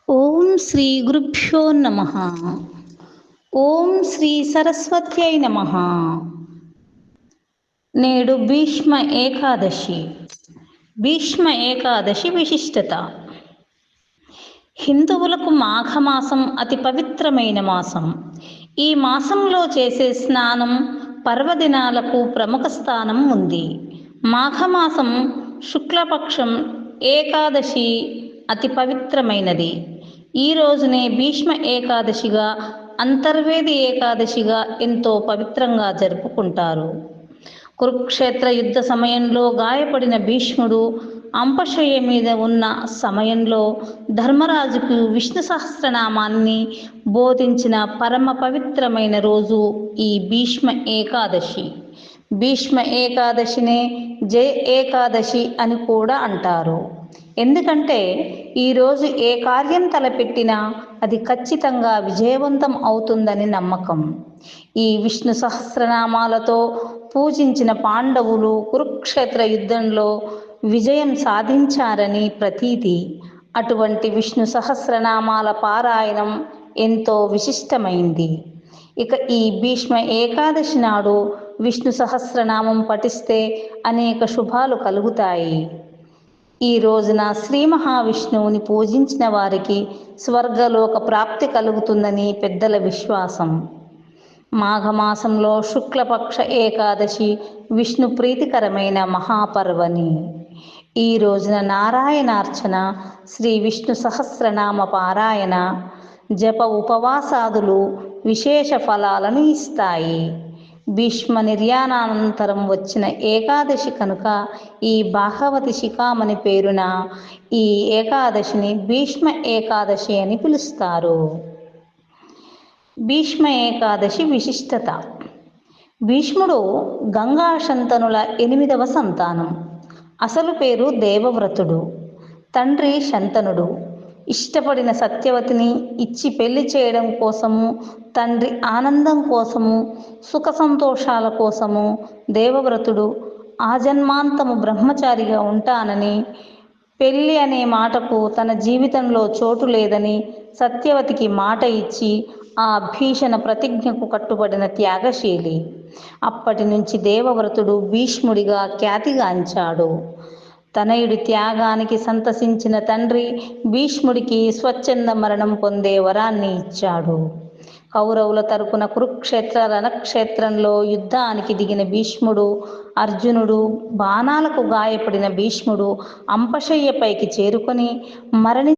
ఓం శ్రీ గురుభ్యో నమః. ఓం శ్రీ సరస్వత్యై నమః. నేడు భీష్మ ఏకాదశి. భీష్మ ఏకాదశి విశిష్టత. హిందువులకు మాఘమాసం అతి పవిత్రమైన మాసం. ఈ మాసంలో చేసే స్నానం, పర్వదినాలకు ప్రముఖ స్థానం ఉంది. మాఘమాసం శుక్లపక్షం ఏకాదశి అతి పవిత్రమైనది. ఈ రోజునే భీష్మ ఏకాదశిగా, అంతర్వేది ఏకాదశిగా ఎంతో పవిత్రంగా జరుపుకుంటారు. కురుక్షేత్ర యుద్ధ సమయంలో గాయపడిన భీష్ముడు అంపశయ్య మీద ఉన్న సమయంలో ధర్మరాజుకు విష్ణు సహస్రనామాన్ని బోధించిన పరమ పవిత్రమైన రోజు ఈ భీష్మ ఏకాదశి. భీష్మ ఏకాదశినే జయ ఏకాదశి అని కూడా అంటారు. ఎందుకంటే ఈరోజు ఏ కార్యం తలపెట్టినా అది ఖచ్చితంగా విజయవంతం అవుతుందని నమ్మకం. ఈ విష్ణు సహస్రనామాలతో పూజించిన పాండవులు కురుక్షేత్ర యుద్ధంలో విజయం సాధించారని ప్రతీతి. అటువంటి విష్ణు సహస్రనామాల పారాయణం ఎంతో విశిష్టమైంది. ఇక ఈ భీష్మ ఏకాదశి నాడు విష్ణు సహస్రనామం పఠిస్తే అనేక శుభాలు కలుగుతాయి. ఈ రోజున శ్రీ మహావిష్ణువుని పూజించిన వారికి స్వర్గలోక ప్రాప్తి కలుగుతుందని పెద్దల విశ్వాసం. మాఘమాసంలో శుక్లపక్ష ఏకాదశి విష్ణు ప్రీతికరమైన మహాపర్వణి. ఈ రోజున నారాయణార్చన, శ్రీ విష్ణు సహస్రనామ పారాయణ, జప ఉపవాసాదులు విశేష ఫలాలను ఇస్తాయి. భీష్మ నిర్యాణానంతరం వచ్చిన ఏకాదశి కనుక ఈ భాగవతి శిఖామణి పేరున ఈ ఏకాదశిని భీష్మ ఏకాదశి అని పిలుస్తారు. భీష్మ ఏకాదశి విశిష్టత. భీష్ముడు గంగా శంతనుల 8వ సంతానం. అసలు పేరు దేవవ్రతుడు. తండ్రి శంతనుడు. ఇష్టపడిన సత్యవతిని ఇచ్చి పెళ్లి చేయడం కోసము, తండ్రి ఆనందం కోసము, సుఖ సంతోషాల కోసము దేవవ్రతుడు ఆజన్మాంతము బ్రహ్మచారిగా ఉంటానని, పెళ్ళి అనే మాటకు తన జీవితంలో చోటు లేదని సత్యవతికి మాట ఇచ్చి ఆ భీషణ ప్రతిజ్ఞకు కట్టుబడిన త్యాగశీలి. అప్పటి నుంచి దేవవ్రతుడు భీష్ముడిగా ఖ్యాతిగాంచాడు. తనయుడి త్యాగానికి సంతసించిన తండ్రి భీష్ముడికి స్వచ్ఛంద మరణం పొందే వరాన్ని ఇచ్చాడు. కౌరవుల తరపున కురుక్షేత్ర రణక్షేత్రంలో యుద్ధానికి దిగిన భీష్ముడు, అర్జునుడు బాణాలకు గాయపడిన భీష్ముడు అంపశయ్యపైకి చేరుకొని